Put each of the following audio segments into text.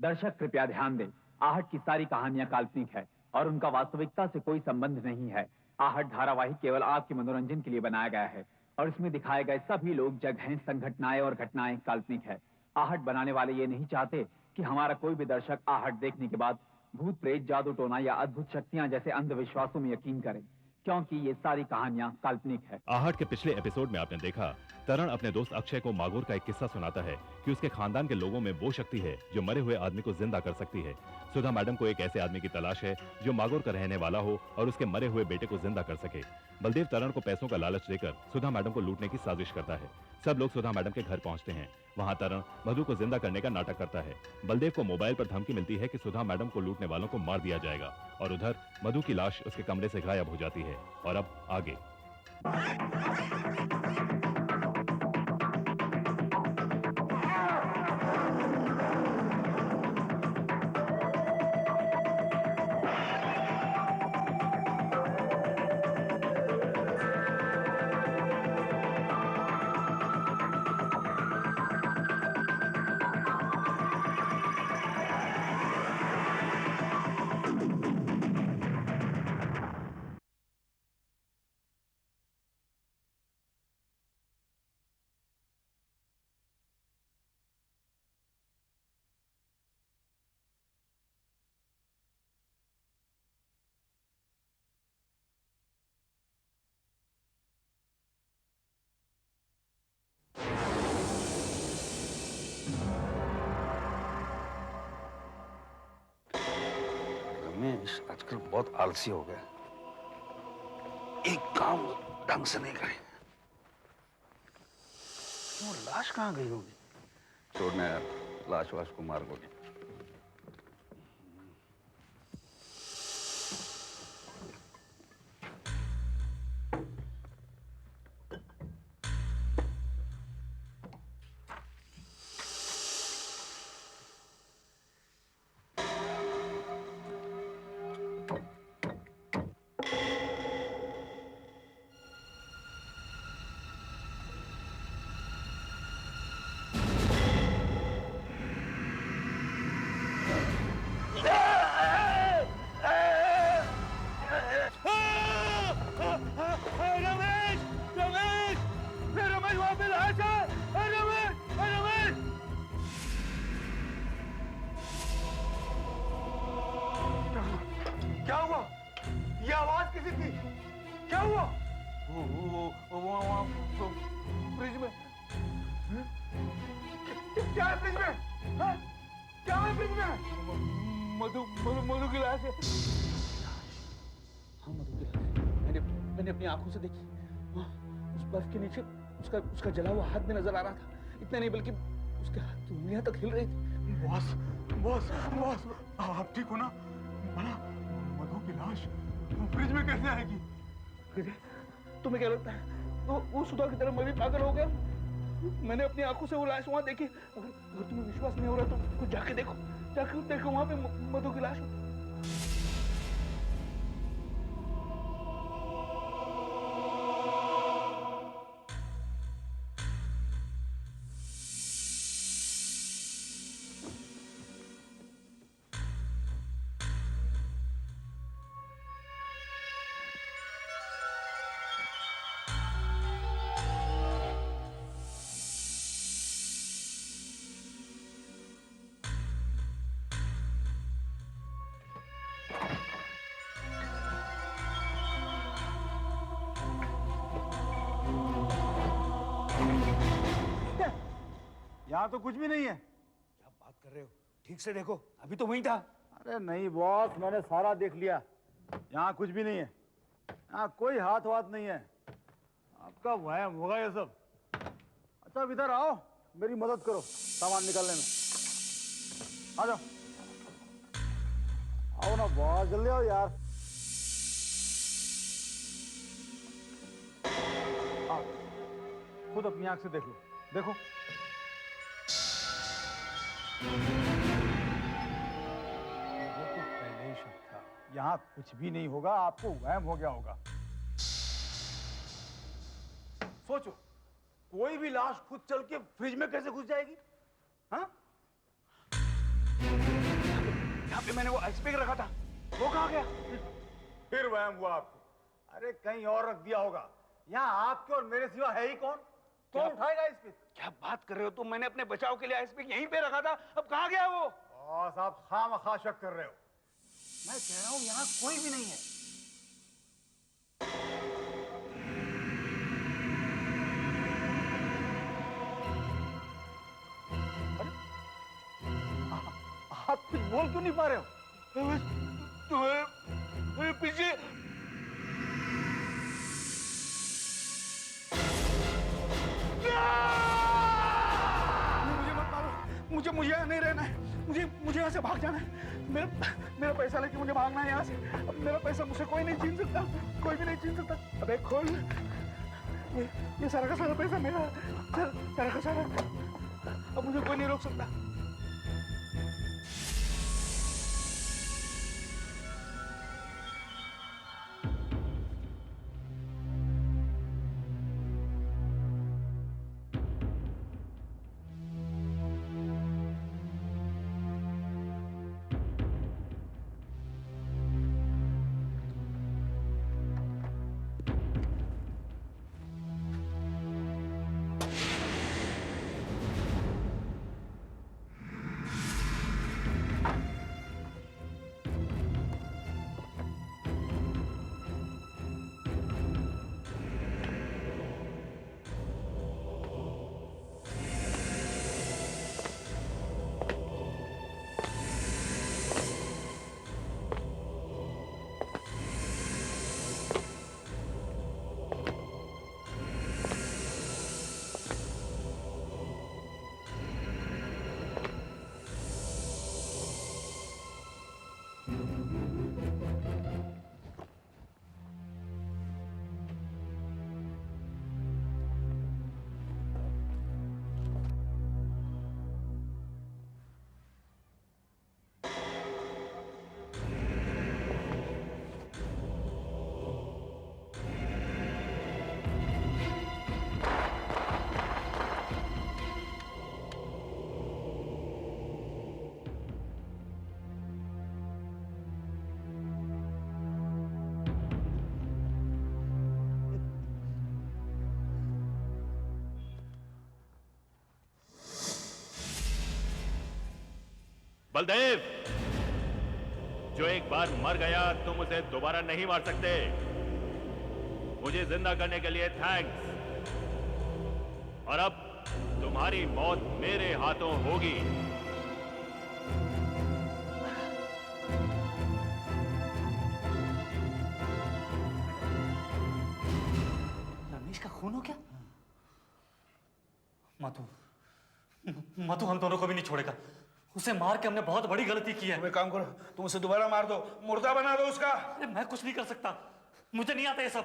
दर्शक कृपया ध्यान दें, आहट की सारी कहानियां काल्पनिक है और उनका वास्तविकता से कोई संबंध नहीं है। आहट धारावाहिक केवल आपके मनोरंजन के लिए बनाया गया है और इसमें दिखाए गए सभी लोग, जगहें, संघटनाएं और घटनाएं काल्पनिक है। आहट बनाने वाले ये नहीं चाहते कि हमारा कोई भी दर्शक आहट देखने के बाद भूत प्रेत, जादू टोना या अद्भुत शक्तियां जैसे अंधविश्वासों में यकीन करें, क्योंकि ये सारी कहानियां काल्पनिक है। आहट के पिछले एपिसोड में आपने देखा, तरण अपने दोस्त अक्षय को मागोर का एक किस्सा सुनाता है कि उसके खानदान के लोगों में वो शक्ति है जो मरे हुए आदमी को जिंदा कर सकती है। सुधा मैडम को एक ऐसे आदमी की तलाश है जो मागोर का रहने वाला हो और उसके मरे हुए बेटे को जिंदा कर सके। बलदेव तरण को पैसों का लालच देकर सुधा मैडम को लूटने की साजिश करता है। सब लोग सुधा मैडम के घर पहुंचते हैं। वहां तरण मधु को जिंदा करने का नाटक करता है। बलदेव को मोबाइल पर धमकी मिलती है कि सुधा मैडम को लूटने वालों को मार दिया जाएगा और उधर मधु की लाश उसके कमरे से गायब हो जाती है। और अब आगे। रमेश आजकल बहुत आलसी हो गया, एक काम ढंग से नहीं करे। वो लाश कहाँ गई होगी? छोड़ना यार, लाश वाश को मार बोले। क्या हुआ? ये आवाज किसी की? क्या हुआ? वो फ्रिज में। क्या है फ्रिज में? हाँ? क्या है फ्रिज में? मधु की लाश है। हाँ, मधु की लाश। मैंने अपनी आंखों से देखी। उस बर्फ के नीचे उसका जला हुआ हाथ में नजर आ रहा था। इतना नहीं बल्कि उसके हाथ की उंगलियां तक हिल रही थी। बॉस, आप ठीक हो ना? मधु की लाश फ्रिज में कैसे आएगी? तुम्हें क्या लगता है वो सुधा की तरह मैं भी पागल हो गया? मैंने अपनी आंखों से वो लाश वहां देखी। अगर तुम्हें विश्वास नहीं हो रहा तो जाके देखो वहां पे मधु की लाश। यहाँ तो कुछ भी नहीं है। क्या बात कर रहे हो? ठीक से देखो, अभी तो वहीं था। अरे नहीं बॉस, मैंने सारा देख लिया। यहाँ कुछ भी नहीं है। यहाँ कोई हाथ वाथ नहीं है। आपका वहम होगा ये सब। अच्छा अब इधर आओ, मेरी मदद करो सामान निकालने में। आ जाओ, आओ ना बॉस, जल्दी आओ यार। आओ, खुद अपनी आंख से देख लो। देखो, वो तो पहले ही शक था। यहाँ कुछ भी नहीं होगा, आपको वहम हो गया होगा। सोचो, कोई भी लाश खुद चल के फ्रिज में कैसे घुस जाएगी? हाँ? जो मैंने वो आइस पैक रखा था वो कहाँ गया? फिर वहम हुआ आपको? अरे कहीं और रख दिया होगा। यहाँ आपके और मेरे सिवा है ही कौन? कौन उठाएगा इस पे? क्या बात कर रहे हो तुम? मैंने अपने बचाव के लिए आइस पैक यहीं पे रखा था, अब कहाँ गया वो? बॉस आप खामखा शक कर रहे हो। मैं कह रहा हूँ यहाँ कोई भी नहीं है। आप कुछ बोल क्यों नहीं पा रहे हो? तुम्हें पीछे मुझे मत मारो, मुझे यहाँ नहीं रहना है, मुझे यहाँ से भाग जाना है। मेरा पैसा लेके मुझे भागना है यहाँ से। अब मेरा पैसा मुझसे कोई नहीं छीन सकता, कोई भी नहीं छीन सकता। अबे खोल, ये सारा का सारा पैसा मेरा, सारा का सारा। अब मुझे कोई नहीं रोक सकता। बलदेव, जो एक बार मर गया तुम उसे दोबारा नहीं मार सकते। मुझे जिंदा करने के लिए थैंक्स। और अब तुम्हारी मौत मेरे हाथों होगी। रमेश का खून हो क्या? मधु, मधु हम दोनों को भी नहीं छोड़ेगा। उसे मार के हमने बहुत बड़ी गलती की है। तुम एक काम करो, तुम उसे दोबारा मार दो, मुर्दा बना दो उसका। अरे मैं कुछ नहीं कर सकता, मुझे नहीं आता ये सब।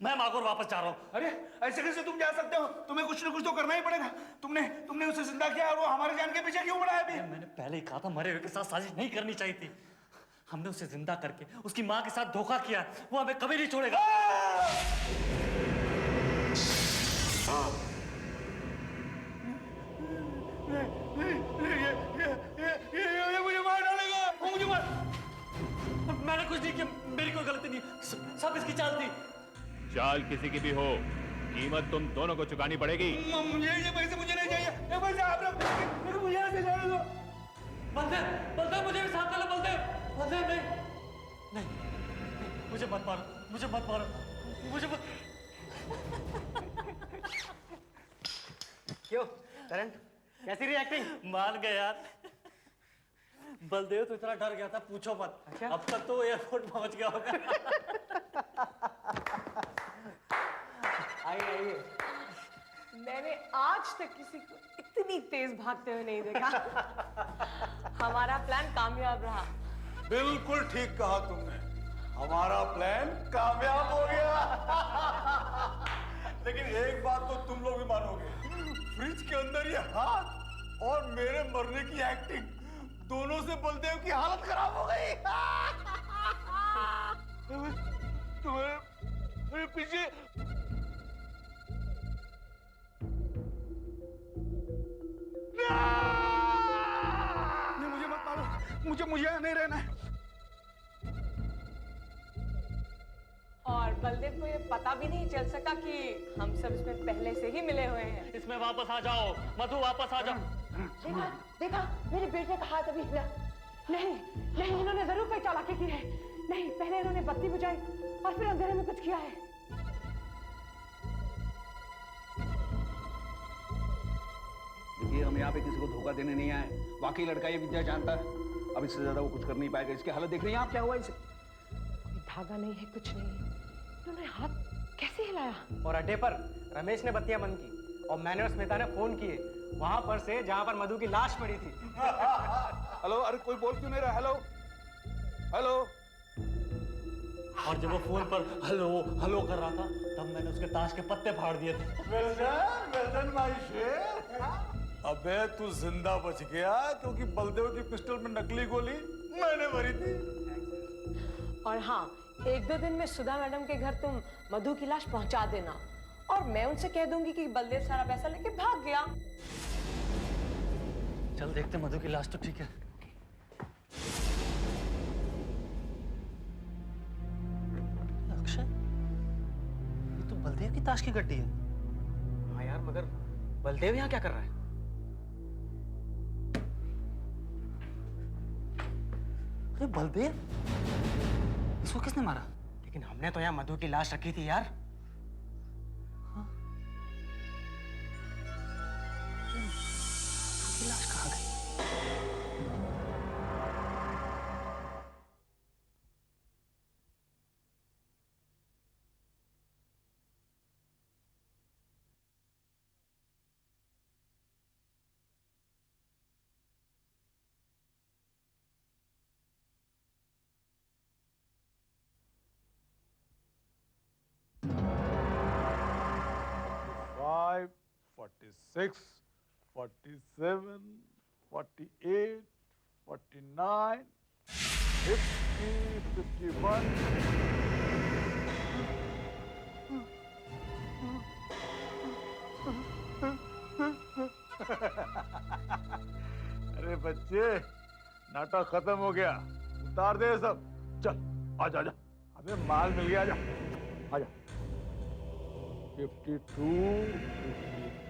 मैं मागोर वापस जा रहा हूँ। अरे ऐसे कैसे तुम जा सकते हो? तुम्हें कुछ ना कुछ तो करना ही पड़ेगा। तुमने उसे जिंदा किया और वो हमारे जान के पीछे क्यों पड़ा है अभी? मैंने पहले ही कहा था मरे हुए के साथ साजिश नहीं करनी चाहिए थी। हमने उसे जिंदा करके उसकी माँ के साथ धोखा किया। वो हमें कभी नहीं छोड़ेगा। ये मुझे मार डालेगा, वो मुझे मार। मैंने कुछ नहीं किया, मेरी कोई गलती नहीं, सब इसकी चाल थी। चाल किसी की भी हो, कीमत तुम दोनों को चुकानी पड़ेगी। ये पैसे मुझे नहीं चाहिए, ये पैसे आप लोग मुझे यहाँ से जाने दो। बलदेव, बलदेव मुझे भी साथ ले लो। बलदेव, बलदेव नहीं, मुझे मत मारो, मुझे मत मारो, मुझे मत। क्यों करण, कैसी रही एक्टिंग? मान गए यार। बलदेव तो इतना डर गया था पूछो मत। अच्छा? अब तक तो एयरपोर्ट पहुंच गया होगा। आइए। मैंने आज तक किसी को इतनी तेज भागते हुए नहीं देखा। हमारा प्लान कामयाब रहा। बिल्कुल ठीक कहा तुमने, हमारा प्लान कामयाब हो गया। लेकिन एक बात तो तुम लोग भी मानोगे, फ्रिज के अंदर ये हाथ और मेरे मरने की एक्टिंग, दोनों से बलदेव की हालत खराब हो गई। तुम्हें पीछे मुझे मत मारो, मुझे यहाँ नहीं रहना है। और बलदेव को ये पता भी नहीं चल सका कि हम सब इसमें पहले से ही मिले हुए हैं। इसमें वापस आ जाओ मधु, वापस आ जाओ। देखा देखा, मेरे बेटे का हाथ अभी हिला नहीं। नहीं, इन्होंने जरूर कोई चालाकी की है। नहीं, पहले इन्होंने बत्ती बुझाई और फिर अंधेरे में कुछ किया है। देखिए, हम यहाँ पे किसी को धोखा देने नहीं आए। वाकई लड़का ये विद्या जानता है। अब इससे ज्यादा वो कुछ कर नहीं पाएगा। इसकी हालत देख रही हैं आप, क्या हुआ इसे? कोई धागा नहीं है, कुछ नहीं। इन्होंने हाथ कैसे हिलाया? और अड्डे पर रमेश ने बत्तियां बंद की और मैंने और स्मिता ने फोन किए वहां पर से जहां पर मधु की लाश पड़ी थी। हेलो, अरे कोई बोल क्यों नहीं रहा? Hello hello. और जब वो फोन पर हेलो हेलो कर रहा था तब मैंने उसके ताश के पत्ते फाड़ दिए थे। वेल्डन माय शेर। अबे तू जिंदा बच गया क्योंकि बलदेव की पिस्टल में नकली गोली मैंने भरी थी। और हाँ, 1-2 दिन में सुधा मैडम के घर तुम मधु की लाश पहुंचा देना और मैं उनसे कह दूंगी कि बलदेव सारा पैसा लेके भाग गया। चल देखते मधु की लाश तो ठीक है। अक्षय, ये तो बलदेव की ताश की गड्डी है। हाँ यार, मगर बलदेव यहाँ क्या कर रहा है? अरे बलदेव, इसको किसने मारा? लेकिन हमने तो यहाँ मधु की लाश रखी थी यार। की लाश कहाँ गई? Five, 46, 47, 48, 49, 50, 51. अरे बच्चे, नाटक खत्म हो गया। उतार दे सब। चल, आजा आजा। अबे माल मिल गया, आजा आजा। 52,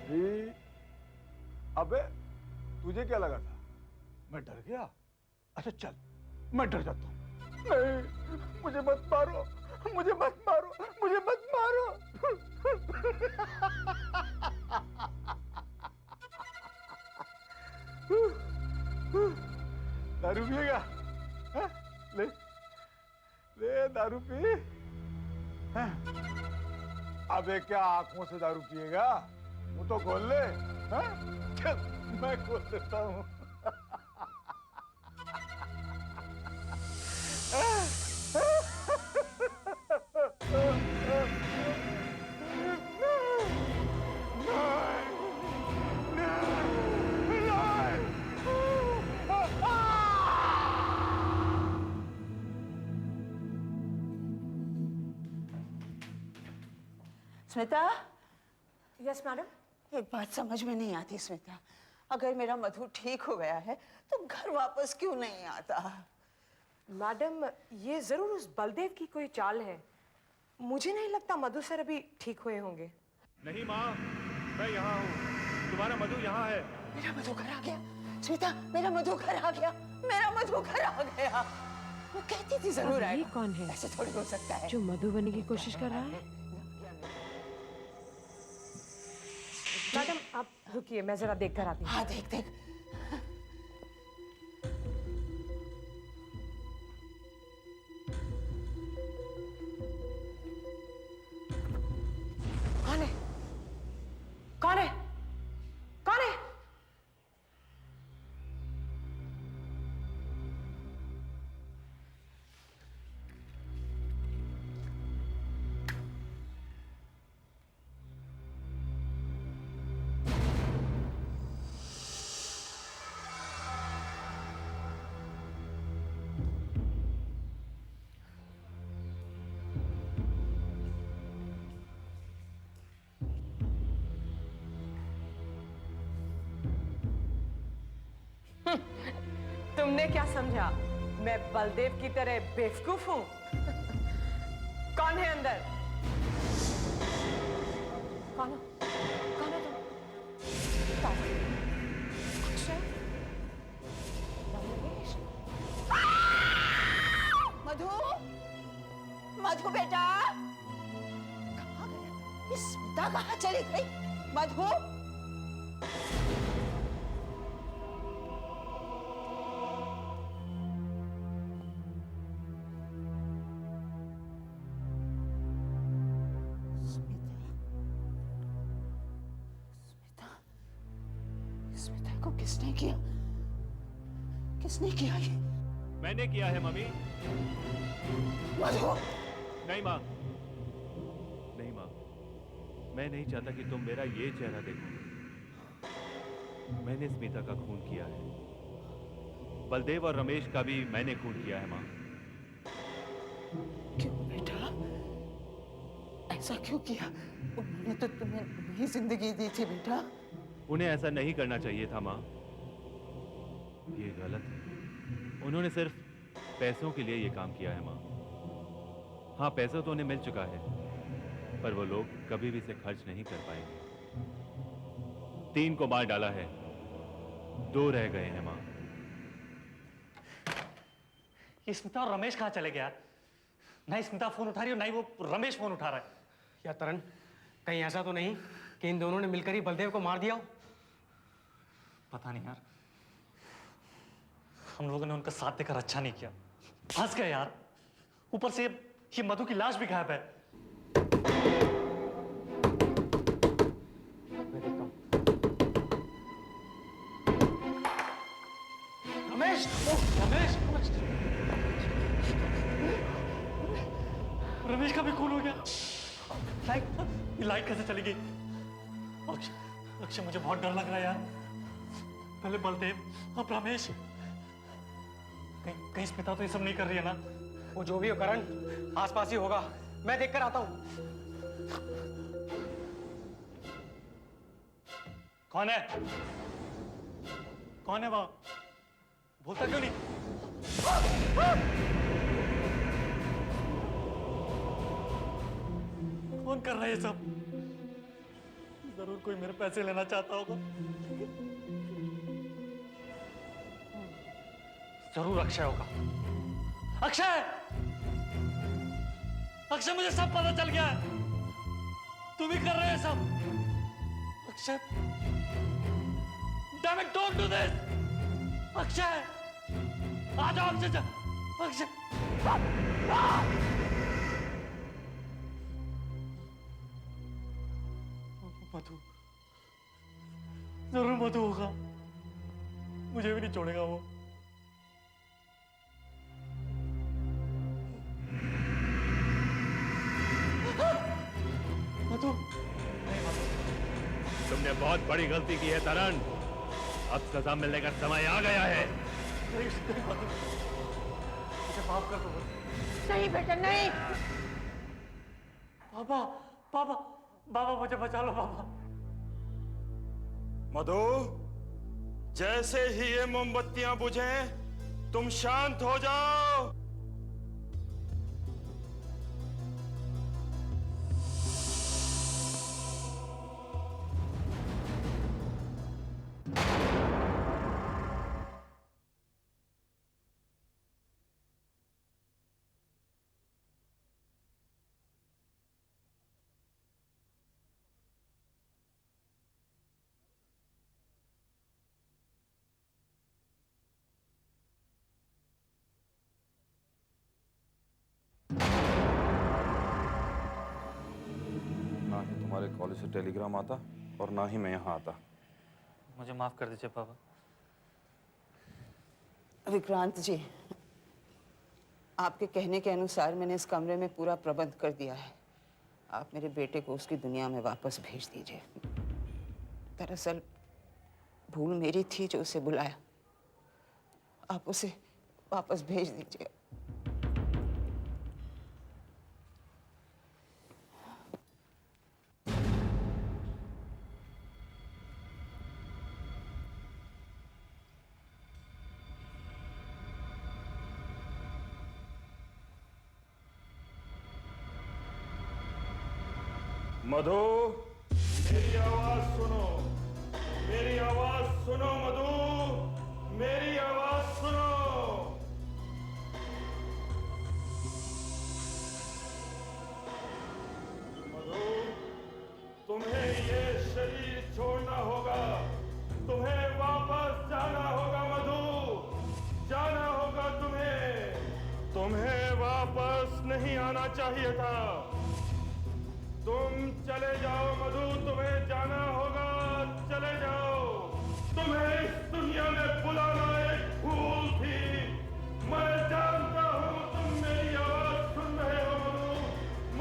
53। अबे तुझे क्या लगा था? मैं डर गया? अच्छा चल, मैं डर जाता हूँ। नहीं, मुझे मत मारो, मुझे मत मारो, मुझे मत मारो। दारू पिएगा? हाँ? ले ले दारू पी। हाँ? अबे क्या आंखों से दारू पिएगा? मुंह तो खोल ले। हाँ? चल, मैं खोल देता हूँ। Smita, yes madam. एक बात समझ में नहीं आती स्मिता, अगर मेरा मधु ठीक हो गया है तो घर वापस क्यों नहीं आता? मैडम, ये जरूर उस बलदेव की कोई चाल है। मुझे नहीं लगता मधु सर अभी ठीक हुए होंगे। नहीं माँ, मैं यहाँ हूँ। तुम्हारा मधु यहाँ है। मेरा मधु घर आ गया स्मिता, मेरा मधु घर आ गया, मेरा मधु घर आ गया। मैं कहती थी जरूर आएगा। ये कौन है? ऐसे थोड़ी हो सकता है। जो मधु बनने की कोशिश कर रहा है? मैडम आप रुकिए, मैं जरा देख कर आती हूँ। हाँ देख देख। कौन है? कौन है? कौन है? तुमने क्या समझा? मैं बलदेव की तरह बेवकूफ हूँ? कौन है अंदर? कौन हो? कौन हो तुम? कौन? अक्षय? रमेश? मधु, मधु बेटा, कहाँ गया? ये स्मिता कहाँ चली गई? मधु, स्मिता को किसने किया? किसने किया ये? मैंने किया है मम्मी। मधु, नहीं माँ, नहीं माँ, मैं नहीं चाहता कि तुम मेरा ये चेहरा देखो। मैंने स्मिता का खून किया है। बलदेव और रमेश का भी मैंने खून किया है माँ। क्यों बेटा? ऐसा क्यों किया? उन्होंने तो तुम्हें नई जिंदगी दी थी बेटा। उन्हें ऐसा नहीं करना चाहिए था माँ। ये गलत है। उन्होंने सिर्फ पैसों के लिए ये काम किया है माँ। हाँ, पैसा तो उन्हें मिल चुका है, पर वो लोग कभी भी इसे खर्च नहीं कर पाएंगे। 3 को मार डाला है, 2 रह गए हैं माँ। ये स्मिता और रमेश कहाँ चले गया? ना ही स्मिता फोन उठा रही है, ना ही वो रमेश फोन उठा रहा है। या तरण, कहीं ऐसा तो नहीं कि इन दोनों ने मिलकर ही बलदेव को मार दिया हो? पता नहीं यार, हम लोगों ने उनका साथ देकर अच्छा नहीं किया। फंस गए यार। ऊपर से ये मधु की लाश भी गायब है। मैं देखता हूं। रमेश, रमेश, रमेश का भी खून हो गया। ये लाइट कैसे चली गई? अक्षय, मुझे बहुत डर लग रहा है यार। पहले बलदेव, अब रमेश। कहीं स्मिता तो ये सब नहीं कर रही है ना? वो जो भी हो करण, आसपास ही होगा। मैं देखकर आता हूं। कौन है? कौन है वहां? बोलता क्यों नहीं? कौन कर रहा है ये सब? जरूर कोई मेरे पैसे लेना चाहता होगा। जरूर अक्षय होगा। अक्षय! अक्षय, मुझे सब पता चल गया है। तुम ही कर रहे हो सब। Akshay, damn it, don't do this! Akshay! आ जाओ अक्षय! अक्षय! मधु, जरूर मधु होगा। मुझे भी नहीं छोड़ेगा वो। मधु, तुमने बहुत बड़ी गलती की है तरण। अब सजा मिलने का समय आ गया है। मुझे माफ कर दो। नहीं बेटा, नहीं। पापा, पापा, बाबा, मुझे बचा लो पापा। मधु, जैसे ही ये मोमबत्तियां बुझें, तुम शांत हो जाओ। ना ही तुम्हारे कॉलेज से टेलीग्राम आता और ना ही मैं यहाँ आता। मुझे माफ कर दीजिए पापा। विक्रांत जी, आपके कहने के अनुसार मैंने इस कमरे में पूरा प्रबंध कर दिया है। आप मेरे बेटे को उसकी दुनिया में वापस भेज दीजिए। दरअसल भूल मेरी थी जो उसे बुलाया। आप उसे वापस भेज दीजिए। मधु, मेरी आवाज सुनो, मेरी आवाज सुनो मधु, मेरी आवाज सुनो। मधु, तुम्हें ये शरीर छोड़ना होगा, तुम्हें वापस जाना होगा मधु, जाना होगा तुम्हें, तुम्हें वापस नहीं आना चाहिए था। तुम चले जाओ मधु, तुम्हें जाना होगा, चले जाओ। तुम्हें इस दुनिया में बुलाना एक भूल थी। मैं जानता हूं तुम मेरी आवाज सुन रहे हो मधु।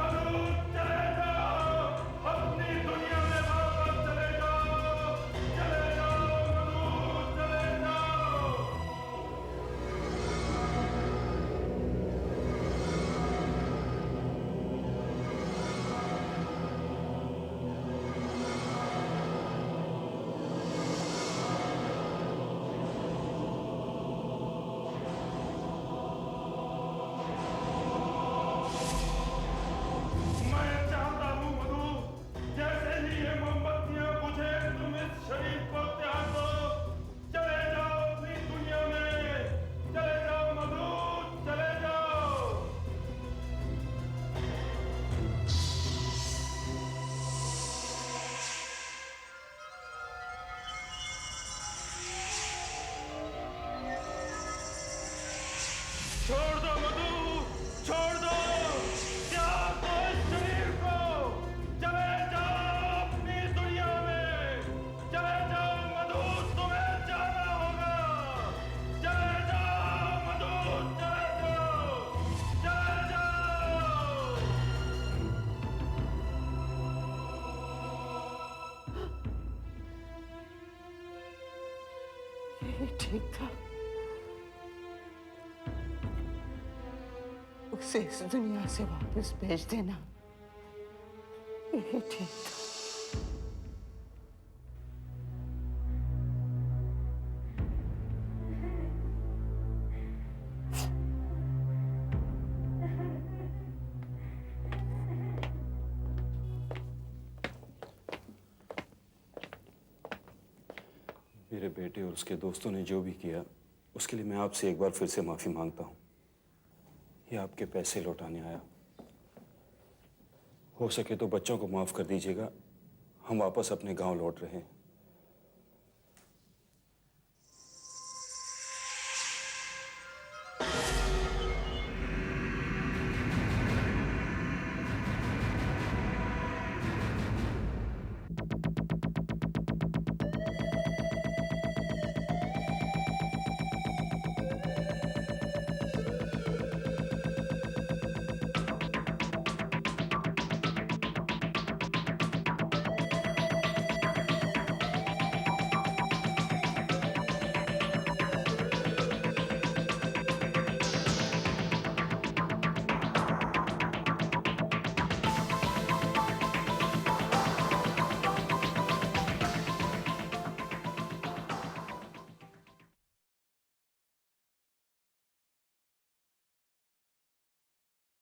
मधु, चले जाओ, अपनी दुनिया में वापस चले जाओ, चले जाओ मधु, चले जाओ। मैं चाहता हूं मधु, जैसे ही ये मोमबत्तियां बुझे तुम इस शरीर को त्याग दो, चले जाओ अपनी दुनिया में, चले जाओ मधु, चले जाओ। छोड़ दो मधु, छोड़ दो, त्याग दो इस शरीर को, चले जाओ अपनी दुनिया में, चले जाओ मधु, तुम्हें जाना होगा, चले जाओ मधु, चले जाओ, चले जाओ। यही ठीक था। उसे इस दुनिया से वापस भेज देना, यही ठीक था। मेरे बेटे और उसके दोस्तों ने जो भी किया उसके लिए मैं आपसे एक बार फिर से माफी मांगता हूं। ये आपके पैसे लौटाने आया। हो सके तो बच्चों को माफ कर दीजिएगा, हम वापस अपने गांव लौट रहे हैं।